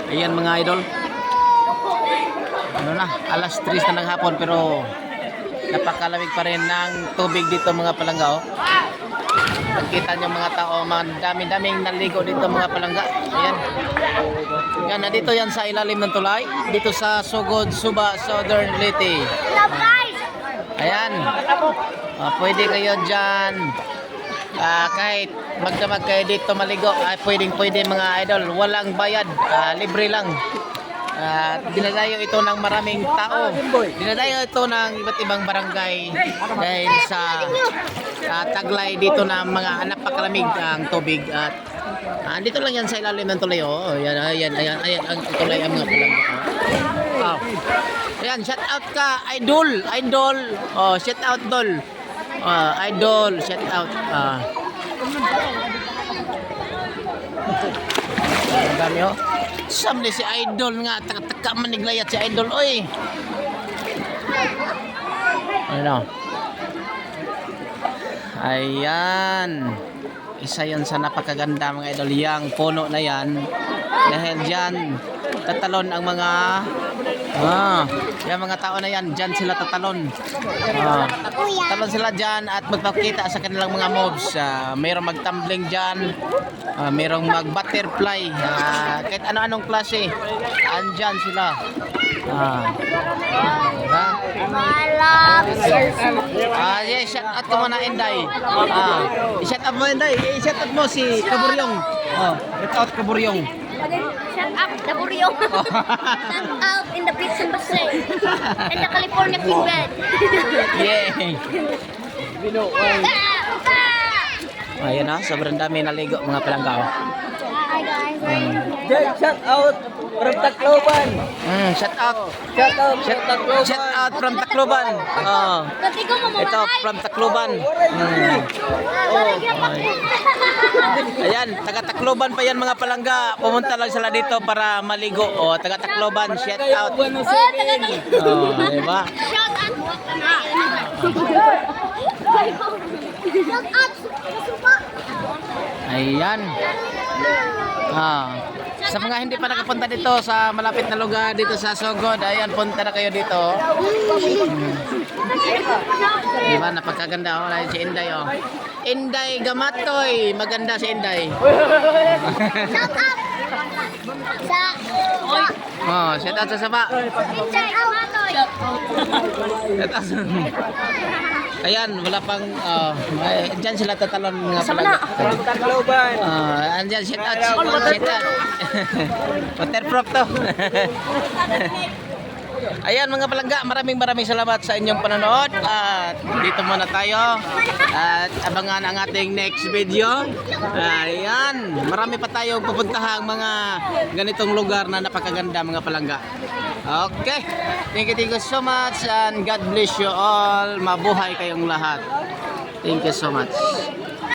Ayan mga idol. Ano na, alas 3 na ng hapon pero napakalamig pa rin ng tubig dito mga palangga. Oh. Nakita nyo mga tao, mga dami-daming naligo dito mga palangga. Ayan. Yan, nandito yan sa ilalim ng tulay. Dito sa Sugod, Suba, Southern Leyte. Ayan. Pwede kayo dyan. Kahit magdamag kayo dito maligo, pwede mga idol. Walang bayad, libre lang. Dinadayo ito ng maraming tao. Dinadayo ito ng iba't ibang barangay dahil sa taglay dito na mga napakalamig ang tubig. At dito lang yan sa ilalim ng tulay. Oh. Ayan ang tulay ang mga palangga. Oh. Ayan, shout out ka, idol. Oh, shout out dol. Idol, shout out. Ang dami oh. Samli si idol nga, taka maniglayat si idol, oy. Ano? Ayan. Isa yan sa napakaganda mga idol, yang puno na yan. Dahil dyan, tatalon ang mga yung mga tao na yan, dyan sila tatalon. Talon sila dyan at magpakita sa kanilang mga moves. Mayroong magtumbling dyan, mayroong mag-butterfly, kahit ano-anong klase, andyan sila. Diba? Yes, shout out ko muna Inday. Shout out mo Inday, shout out mo si Kaburyong. Shout out Kaburyong. Shut up, the Buryong. Shut out in the pizza base. In the California King Bed. Yay! Ayan na, sobrang dami naligo mga palangga. Hi guys. Shout out from Tacloban. Shout out. Shout out From Tacloban. Ito from Tacloban. Ayan, taga Tacloban pa yan mga palangga. Pumunta lang sila dito para maligo. Taga Tacloban, shout out. Diba? Shout out. Shout out. Ayan. Sa mga hindi pa nakapunta dito sa malapit na lugar dito sa Sugod, ayan, punta na kayo dito. Diba, napakaganda. Si Inday, oh. Inday Gamatoy. Maganda si Inday. Shout out. Shout out sa Saba. Shout out. Shout out. Ayan, wala pang dyan sila tatalon mga palangga. from Tacloban. Andyan, shout out. Waterproof to. Ayan mga palangga, maraming salamat sa inyong panonood. At dito muna tayo. At abangan ang ating next video. Ayan, marami pa tayong pupuntahang mga ganitong lugar na napakaganda mga palangga. Okay, thank you so much and God bless you all. Mabuhay kayong lahat. Thank you so much.